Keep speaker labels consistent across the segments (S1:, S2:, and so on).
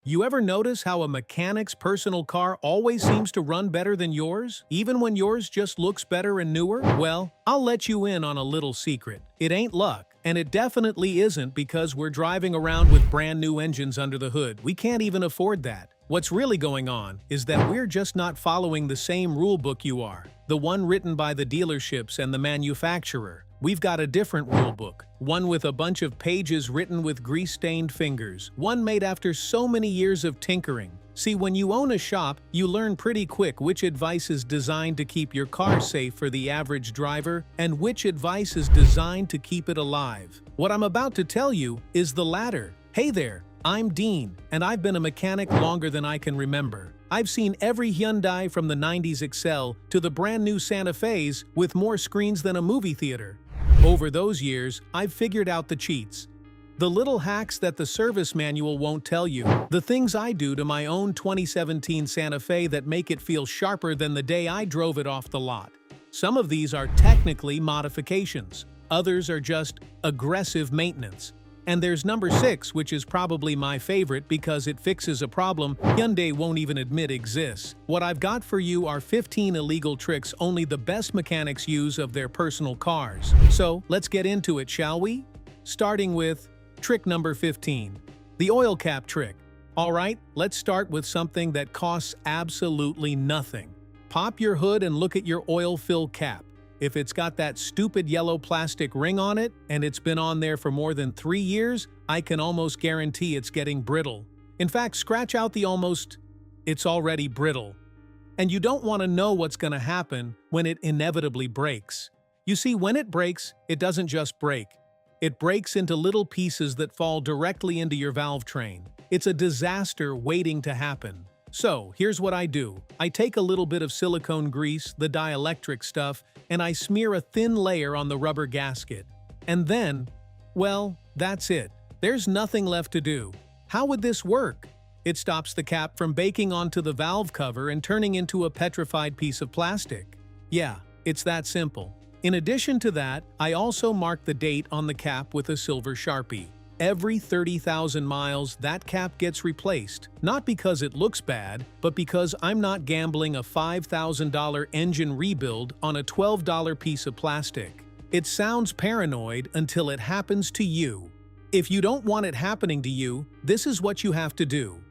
S1: You ever notice how a mechanic's personal car always seems to run better than yours, even when yours just looks better and newer? Well, I'll let you in on a little secret. It ain't luck, and it definitely isn't because we're driving around with brand new engines under the hood. We can't even afford that. What's really going on is that we're just not following the same rule book you are, the one written by the dealerships and the manufacturer. We've got a different rule book, one with a bunch of pages written with grease-stained fingers, one made after so many years of tinkering. See, when you own a shop, you learn pretty quick which advice is designed to keep your car safe for the average driver and which advice is designed to keep it alive. What I'm about to tell you is the latter. Hey there, I'm Dean, and I've been a mechanic longer than I can remember. I've seen every Hyundai from the 90s Excel to the brand new Santa Fe's with more screens than a movie theater. Over those years, I've figured out the cheats. The little hacks that the service manual won't tell you. The things I do to my own 2017 Santa Fe that make it feel sharper than the day I drove it off the lot. Some of these are technically modifications. Others are just aggressive maintenance. And there's number 6, which is probably my favorite because it fixes a problem Hyundai won't even admit exists. What I've got for you are 15 illegal tricks only the best mechanics use of their personal cars. So, let's get into it, shall we? Starting with trick number 15, the oil cap trick. Alright, let's start with something that costs absolutely nothing. Pop your hood and look at your oil fill cap. If it's got that stupid yellow plastic ring on it, and it's been on there for more than 3 years, I can almost guarantee it's getting brittle. In fact, scratch out the almost, it's already brittle. And you don't want to know what's going to happen when it inevitably breaks. You see, when it breaks, it doesn't just break. It breaks into little pieces that fall directly into your valve train. It's a disaster waiting to happen. So, here's what I do. I take a little bit of silicone grease, the dielectric stuff, and I smear a thin layer on the rubber gasket. And then, well, that's it. There's nothing left to do. How would this work? It stops the cap from baking onto the valve cover and turning into a petrified piece of plastic. Yeah, it's that simple. In addition to that, I also mark the date on the cap with a silver Sharpie. Every 30,000 miles, that cap gets replaced, not because it looks bad, but because I'm not gambling a $5,000 engine rebuild on a $12 piece of plastic. It sounds paranoid until it happens to you. If you don't want it happening to you, this is what you have to do.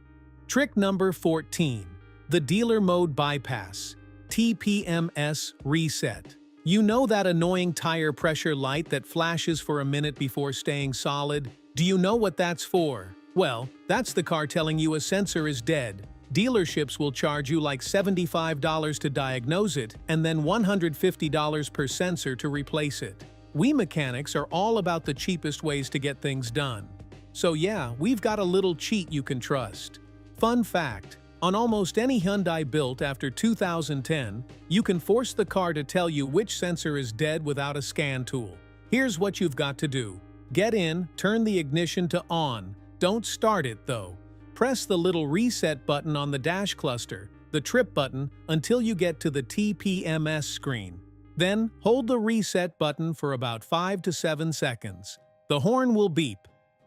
S1: Trick number 14, the dealer mode bypass, TPMS reset. You know that annoying tire pressure light that flashes for a minute before staying solid? Do you know what that's for? Well, that's the car telling you a sensor is dead. Dealerships will charge you like $75 to diagnose it and then $150 per sensor to replace it. We mechanics are all about the cheapest ways to get things done. So yeah, we've got a little cheat you can trust. Fun fact, on almost any Hyundai built after 2010, you can force the car to tell you which sensor is dead without a scan tool. Here's what you've got to do. Get in, turn the ignition to on. Don't start it though. Press the little reset button on the dash cluster, the trip button, until you get to the TPMS screen. Then, hold the reset button for about 5 to 7 seconds. The horn will beep.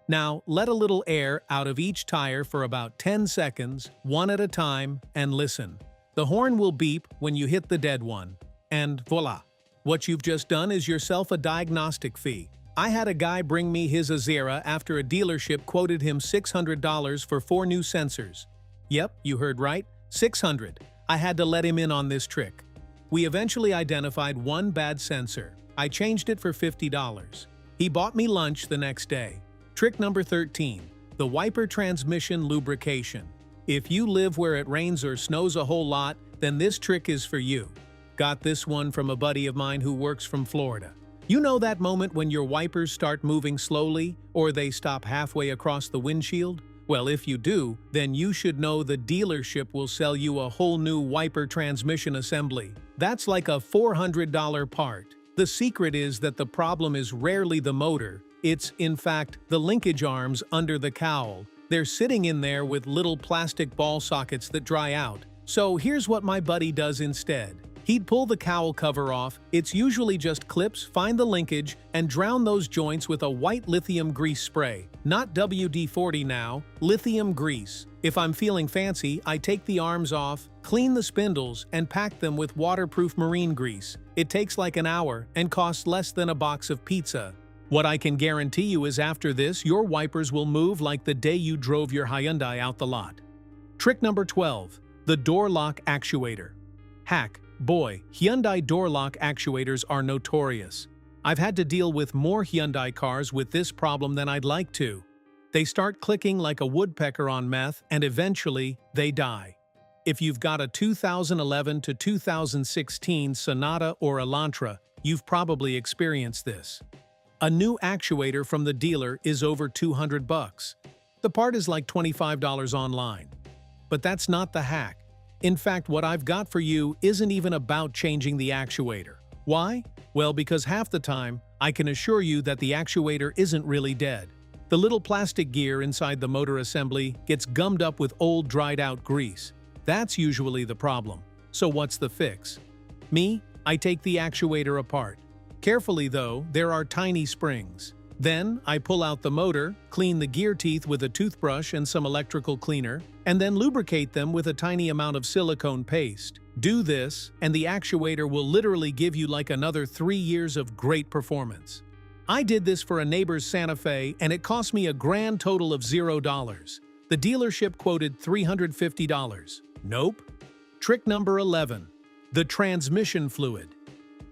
S1: Now, let a little air out of each tire for about 10 seconds, one at a time, and listen. The horn will beep when you hit the dead one. And voila! What you've just done is yourself a diagnostic fee. I had a guy bring me his Azera after a dealership quoted him $600 for 4 new sensors. Yep, you heard right, $600. I had to let him in on this trick. We eventually identified one bad sensor. I changed it for $50. He bought me lunch the next day. Trick number 13, the wiper transmission lubrication. If you live where it rains or snows a whole lot, then this trick is for you. Got this one from a buddy of mine who works from Florida. You know that moment when your wipers start moving slowly, or they stop halfway across the windshield? Well, if you do, then you should know the dealership will sell you a whole new wiper transmission assembly. That's like a $400 part. The secret is that the problem is rarely the motor. It's, in fact, the linkage arms under the cowl. They're sitting in there with little plastic ball sockets that dry out. So here's what my buddy does instead. He'd pull the cowl cover off. It's usually just clips, find the linkage, and drown those joints with a white lithium grease spray. Not WD-40 now, lithium grease. If I'm feeling fancy, I take the arms off, clean the spindles, and pack them with waterproof marine grease. It takes like an hour and costs less than a box of pizza. What I can guarantee you is after this, your wipers will move like the day you drove your Hyundai out the lot. Trick number 12. The door lock actuator. Hack. Boy, Hyundai door lock actuators are notorious. I've had to deal with more Hyundai cars with this problem than I'd like to. They start clicking like a woodpecker on meth, and eventually, they die. If you've got a 2011 to 2016 Sonata or Elantra, you've probably experienced this. A new actuator from the dealer is over $200. The part is like $25 online. But that's not the hack. In fact, what I've got for you isn't even about changing the actuator. Why? Well, because half the time, I can assure you that the actuator isn't really dead. The little plastic gear inside the motor assembly gets gummed up with old dried-out grease. That's usually the problem. So what's the fix? Me? I take the actuator apart. Carefully though, there are tiny springs. Then, I pull out the motor, clean the gear teeth with a toothbrush and some electrical cleaner, and then lubricate them with a tiny amount of silicone paste. Do this, and the actuator will literally give you like another 3 years of great performance. I did this for a neighbor's Santa Fe, and it cost me a grand total of $0. The dealership quoted $350. Nope. Trick number 11. The transmission fluid.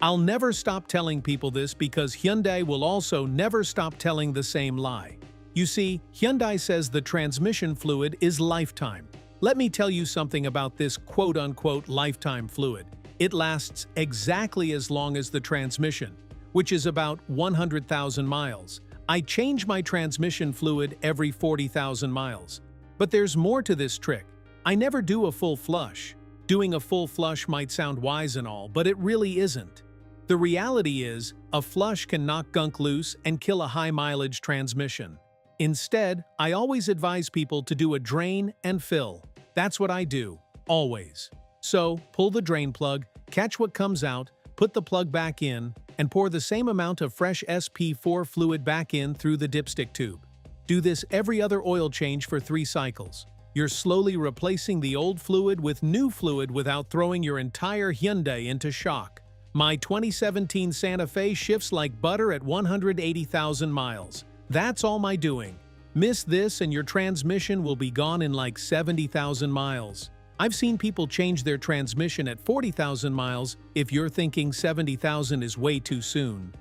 S1: I'll never stop telling people this because Hyundai will also never stop telling the same lie. You see, Hyundai says the transmission fluid is lifetime. Let me tell you something about this quote-unquote lifetime fluid. It lasts exactly as long as the transmission, which is about 100,000 miles. I change my transmission fluid every 40,000 miles. But there's more to this trick. I never do a full flush. Doing a full flush might sound wise and all, but it really isn't. The reality is, a flush can knock gunk loose and kill a high-mileage transmission. Instead, I always advise people to do a drain and fill. That's what I do, always. So, pull the drain plug, catch what comes out, put the plug back in, and pour the same amount of fresh SP4 fluid back in through the dipstick tube. Do this every other oil change for 3 cycles. You're slowly replacing the old fluid with new fluid without throwing your entire Hyundai into shock. My 2017 Santa Fe shifts like butter at 180,000 miles. That's all my doing. Miss this and your transmission will be gone in like 70,000 miles. I've seen people change their transmission at 40,000 miles if you're thinking 70,000 is way too soon.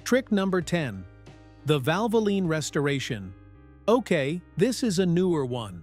S1: Trick number 10. The Valvoline restoration. Okay, this is a newer one.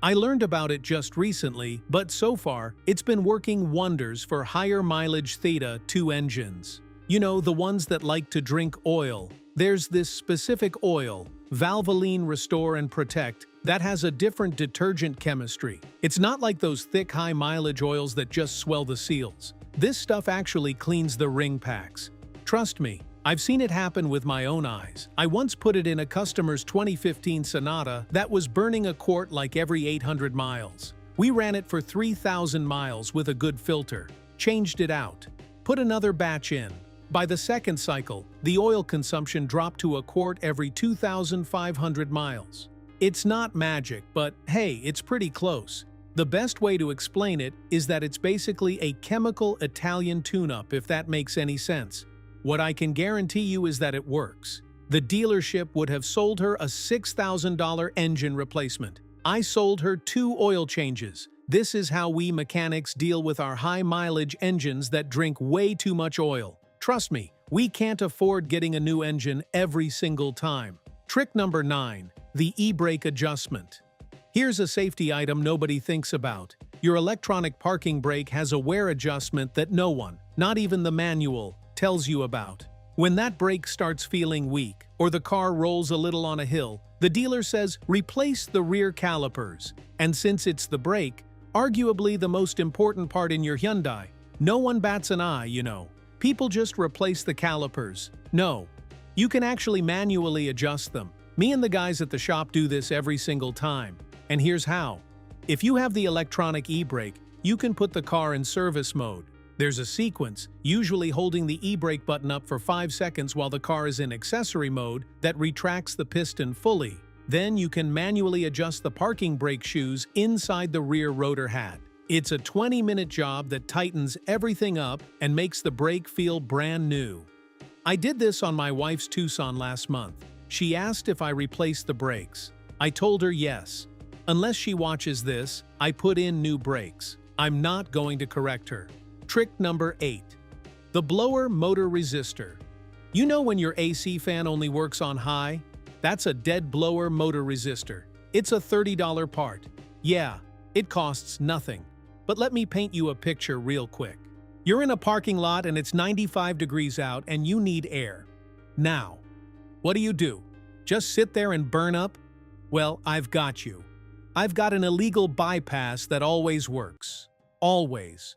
S1: I learned about it just recently, but so far, it's been working wonders for higher mileage Theta 2 engines. You know, the ones that like to drink oil. There's this specific oil, Valvoline Restore and Protect, that has a different detergent chemistry. It's not like those thick high mileage oils that just swell the seals. This stuff actually cleans the ring packs. Trust me, I've seen it happen with my own eyes. I once put it in a customer's 2015 Sonata that was burning a quart like every 800 miles. We ran it for 3,000 miles with a good filter, changed it out, put another batch in. By the second cycle, the oil consumption dropped to a quart every 2,500 miles. It's not magic, but hey, it's pretty close. The best way to explain it is that it's basically a chemical Italian tune-up, if that makes any sense. What I can guarantee you is that it works. The dealership would have sold her a $6,000 engine replacement. I sold her 2 oil changes. This is how we mechanics deal with our high-mileage engines that drink way too much oil. Trust me, we can't afford getting a new engine every single time. Trick number 9. The e-brake adjustment. Here's a safety item nobody thinks about. Your electronic parking brake has a wear adjustment that no one, not even the manual, tells you about. When that brake starts feeling weak, or the car rolls a little on a hill, the dealer says, replace the rear calipers. And since it's the brake, arguably the most important part in your Hyundai, no one bats an eye, you know. People just replace the calipers. No, you can actually manually adjust them. Me and the guys at the shop do this every single time. And here's how. If you have the electronic e-brake, you can put the car in service mode. There's a sequence, usually holding the e-brake button up for 5 seconds while the car is in accessory mode, that retracts the piston fully. Then you can manually adjust the parking brake shoes inside the rear rotor hat. It's a 20-minute job that tightens everything up and makes the brake feel brand new. I did this on my wife's Tucson last month. She asked if I replaced the brakes. I told her yes. Unless she watches this, I put in new brakes. I'm not going to correct her. Trick number 8. The blower motor resistor. You know when your AC fan only works on high? That's a dead blower motor resistor. It's a $30 part. Yeah, it costs nothing. But let me paint you a picture real quick. You're in a parking lot and it's 95 degrees out and you need air. Now, what do? Just sit there and burn up? Well, I've got you. I've got an illegal bypass that always works. Always.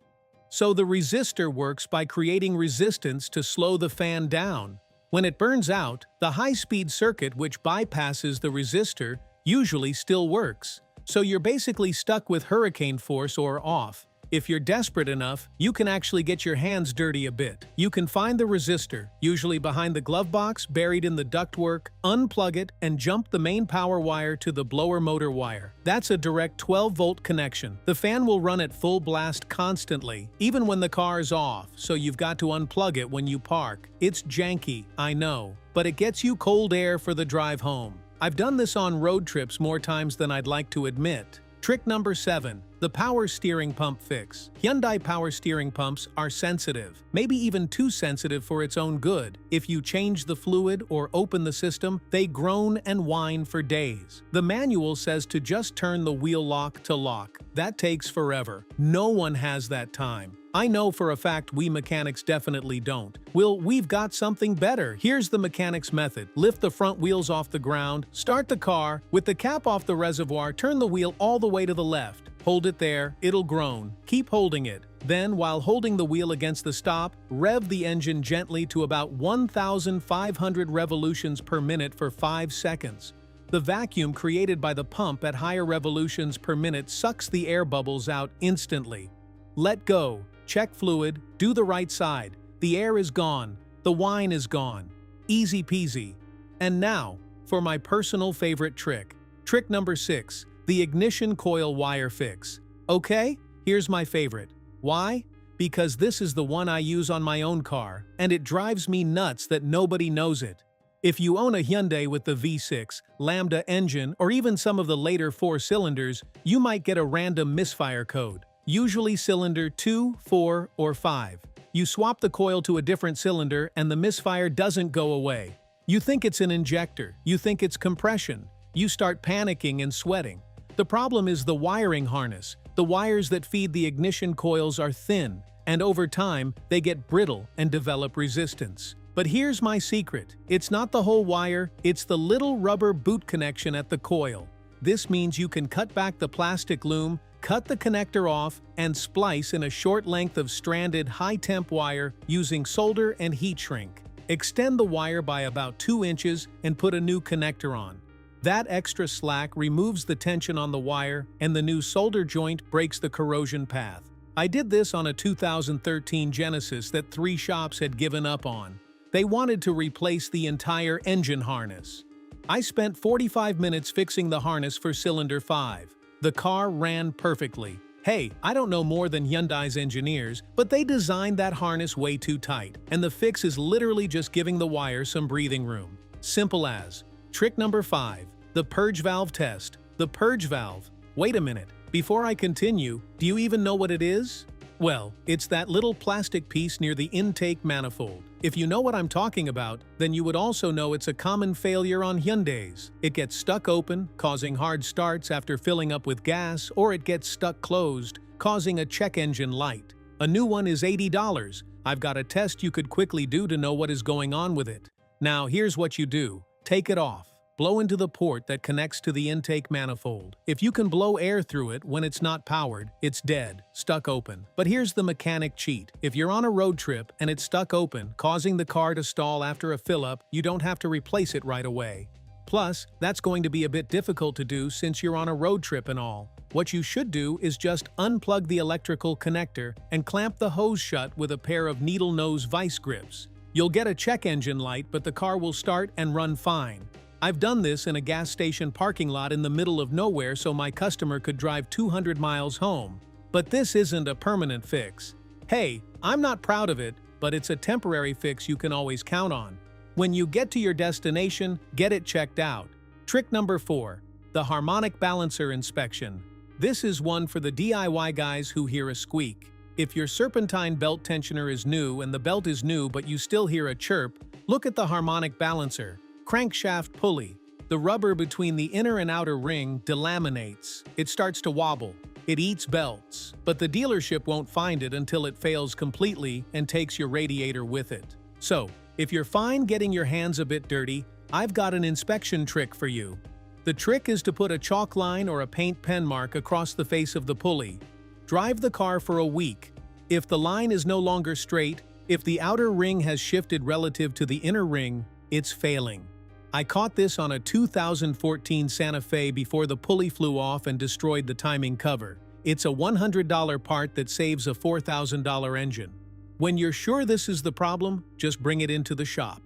S1: So the resistor works by creating resistance to slow the fan down. When it burns out, the high-speed circuit which bypasses the resistor usually still works. So you're basically stuck with hurricane force or off. If you're desperate enough, you can actually get your hands dirty a bit. You can find the resistor, usually behind the glove box, buried in the ductwork, unplug it, and jump the main power wire to the blower motor wire. That's a direct 12-volt connection. The fan will run at full blast constantly, even when the car is off, so you've got to unplug it when you park. It's janky, I know, but it gets you cold air for the drive home. I've done this on road trips more times than I'd like to admit. Trick number 7. The power steering pump fix. Hyundai power steering pumps are sensitive, maybe even too sensitive for its own good. If you change the fluid or open the system, they groan and whine for days. The manual says to just turn the wheel lock to lock. That takes forever. No one has that time. I know for a fact we mechanics definitely don't. Well, we've got something better. Here's the mechanics method. Lift the front wheels off the ground, start the car, with the cap off the reservoir, turn the wheel all the way to the left. Hold it there, it'll groan. Keep holding it. Then, while holding the wheel against the stop, rev the engine gently to about 1,500 revolutions per minute for 5 seconds. The vacuum created by the pump at higher revolutions per minute sucks the air bubbles out instantly. Let go. Check fluid, do the right side. The air is gone. The whine is gone. Easy peasy. And now, for my personal favorite trick. Trick number 6. The ignition coil wire fix. Okay, here's my favorite. Why? Because this is the one I use on my own car, and it drives me nuts that nobody knows it. If you own a Hyundai with the V6, Lambda engine, or even some of the later 4 cylinders, you might get a random misfire code. Usually cylinder 2, 4, or 5. You swap the coil to a different cylinder and the misfire doesn't go away. You think it's an injector, you think it's compression. You start panicking and sweating. The problem is the wiring harness. The wires that feed the ignition coils are thin, and over time, they get brittle and develop resistance. But here's my secret. It's not the whole wire, it's the little rubber boot connection at the coil. This means you can cut back the plastic loom, cut the connector off, and splice in a short length of stranded high-temp wire using solder and heat shrink. Extend the wire by about 2 inches and put a new connector on. That extra slack removes the tension on the wire, and the new solder joint breaks the corrosion path. I did this on a 2013 Genesis that 3 shops had given up on. They wanted to replace the entire engine harness. I spent 45 minutes fixing the harness for cylinder 5. The car ran perfectly. Hey, I don't know more than Hyundai's engineers, but they designed that harness way too tight, and the fix is literally just giving the wire some breathing room. Simple as. Trick number 5. The purge valve test. The purge valve. Wait a minute. Before I continue, do you even know what it is? Well, it's that little plastic piece near the intake manifold. If you know what I'm talking about, then you would also know it's a common failure on Hyundais. It gets stuck open, causing hard starts after filling up with gas, or it gets stuck closed, causing a check engine light. A new one is $80. I've got a test you could quickly do to know what is going on with it. Now, here's what you do. Take it off. Blow into the port that connects to the intake manifold. If you can blow air through it when it's not powered, it's dead, stuck open. But here's the mechanic cheat. If you're on a road trip and it's stuck open, causing the car to stall after a fill-up, you don't have to replace it right away. Plus, that's going to be a bit difficult to do since you're on a road trip and all. What you should do is just unplug the electrical connector and clamp the hose shut with a pair of needle nose vice grips. You'll get a check engine light, but the car will start and run fine. I've done this in a gas station parking lot in the middle of nowhere so my customer could drive 200 miles home. But this isn't a permanent fix. Hey, I'm not proud of it, but it's a temporary fix you can always count on. When you get to your destination, get it checked out. Trick number 4. The harmonic balancer inspection. This is one for the DIY guys who hear a squeak. If your serpentine belt tensioner is new and the belt is new but you still hear a chirp, look at the harmonic balancer. Crankshaft pulley. The rubber between the inner and outer ring delaminates. It starts to wobble. It eats belts. But the dealership won't find it until it fails completely and takes your radiator with it. So, if you're fine getting your hands a bit dirty, I've got an inspection trick for you. The trick is to put a chalk line or a paint pen mark across the face of the pulley. Drive the car for a week. If the line is no longer straight, if the outer ring has shifted relative to the inner ring, it's failing. I caught this on a 2014 Santa Fe before the pulley flew off and destroyed the timing cover. It's a $100 part that saves a $4,000 engine. When you're sure this is the problem, just bring it into the shop.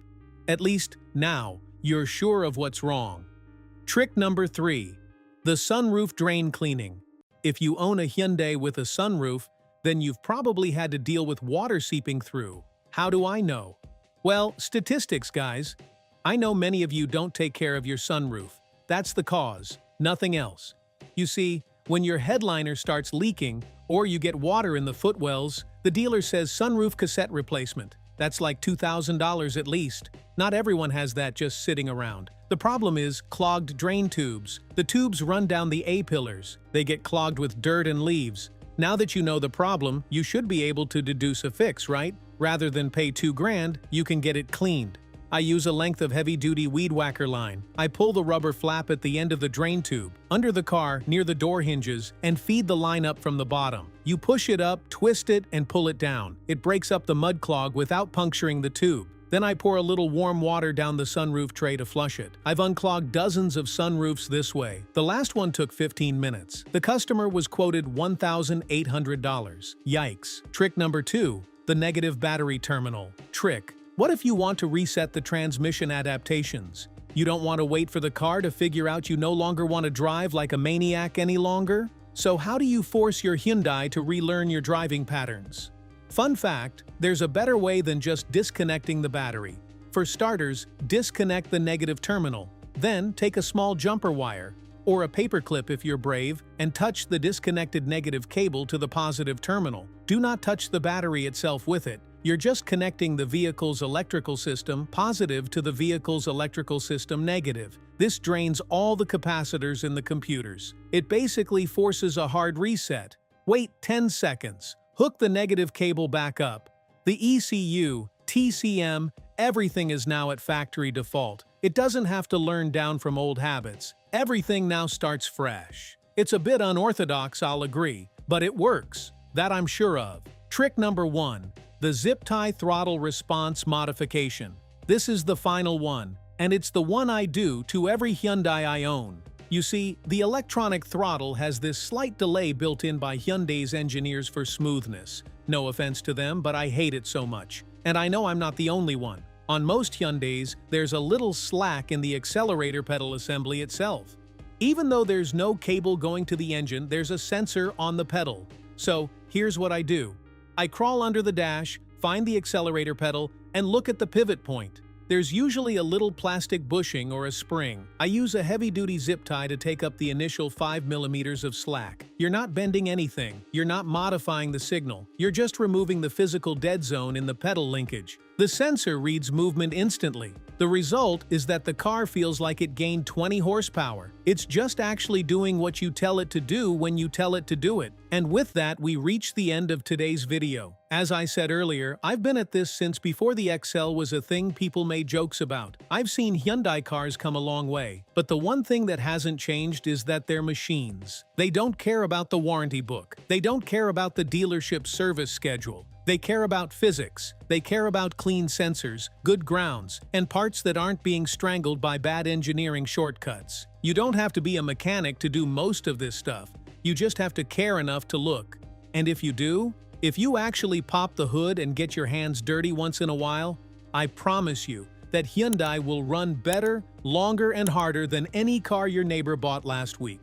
S1: At least, now, you're sure of what's wrong. Trick number 3. The sunroof drain cleaning. If you own a Hyundai with a sunroof, then you've probably had to deal with water seeping through. How do I know? Well, statistics, guys. I know many of you don't take care of your sunroof. That's the cause, nothing else. You see, when your headliner starts leaking, or you get water in the footwells, the dealer says sunroof cassette replacement. That's like $2,000 at least. Not everyone has that just sitting around. The problem is clogged drain tubes. The tubes run down the A-pillars. They get clogged with dirt and leaves. Now that you know the problem, you should be able to deduce a fix, right? Rather than pay $2 grand, you can get it cleaned. I use a length of heavy-duty weed whacker line. I pull the rubber flap at the end of the drain tube, under the car, near the door hinges, and feed the line up from the bottom. You push it up, twist it, and pull it down. It breaks up the mud clog without puncturing the tube. Then I pour a little warm water down the sunroof tray to flush it. I've unclogged dozens of sunroofs this way. The last one took 15 minutes. The customer was quoted $1,800. Yikes. Trick number 2. The negative battery terminal. Trick. What if you want to reset the transmission adaptations? You don't want to wait for the car to figure out you no longer want to drive like a maniac any longer? So how do you force your Hyundai to relearn your driving patterns? Fun fact, there's a better way than just disconnecting the battery. For starters, disconnect the negative terminal. Then take a small jumper wire, or a paperclip if you're brave, and touch the disconnected negative cable to the positive terminal. Do not touch the battery itself with it. You're just connecting the vehicle's electrical system positive to the vehicle's electrical system negative. This drains all the capacitors in the computers. It basically forces a hard reset. Wait 10 seconds. Hook the negative cable back up. The ECU, TCM, everything is now at factory default. It doesn't have to learn down from old habits. Everything now starts fresh. It's a bit unorthodox, I'll agree, but it works. That I'm sure of. Trick number 1. The zip tie throttle response modification. This is the final one, and it's the one I do to every Hyundai I own. You see, the electronic throttle has this slight delay built in by Hyundai's engineers for smoothness. No offense to them, but I hate it so much. And I know I'm not the only one. On most Hyundais, there's a little slack in the accelerator pedal assembly itself. Even though there's no cable going to the engine, there's a sensor on the pedal. So, here's what I do. I crawl under the dash, find the accelerator pedal, and look at the pivot point. There's usually a little plastic bushing or a spring. I use a heavy-duty zip tie to take up the initial 5 mm of slack. You're not bending anything. You're not modifying the signal. You're just removing the physical dead zone in the pedal linkage. The sensor reads movement instantly. The result is that the car feels like it gained 20 horsepower. It's just actually doing what you tell it to do when you tell it to do it. And with that, we reach the end of today's video. As I said earlier, I've been at this since before the XL was a thing people made jokes about. I've seen Hyundai cars come a long way, but the one thing that hasn't changed is that they're machines. They don't care about the warranty book. They don't care about the dealership service schedule. They care about physics. They care about clean sensors, good grounds, and parts that aren't being strangled by bad engineering shortcuts. You don't have to be a mechanic to do most of this stuff. You just have to care enough to look. And if you do, if you actually pop the hood and get your hands dirty once in a while, I promise you, that Hyundai will run better, longer, and harder than any car your neighbor bought last week.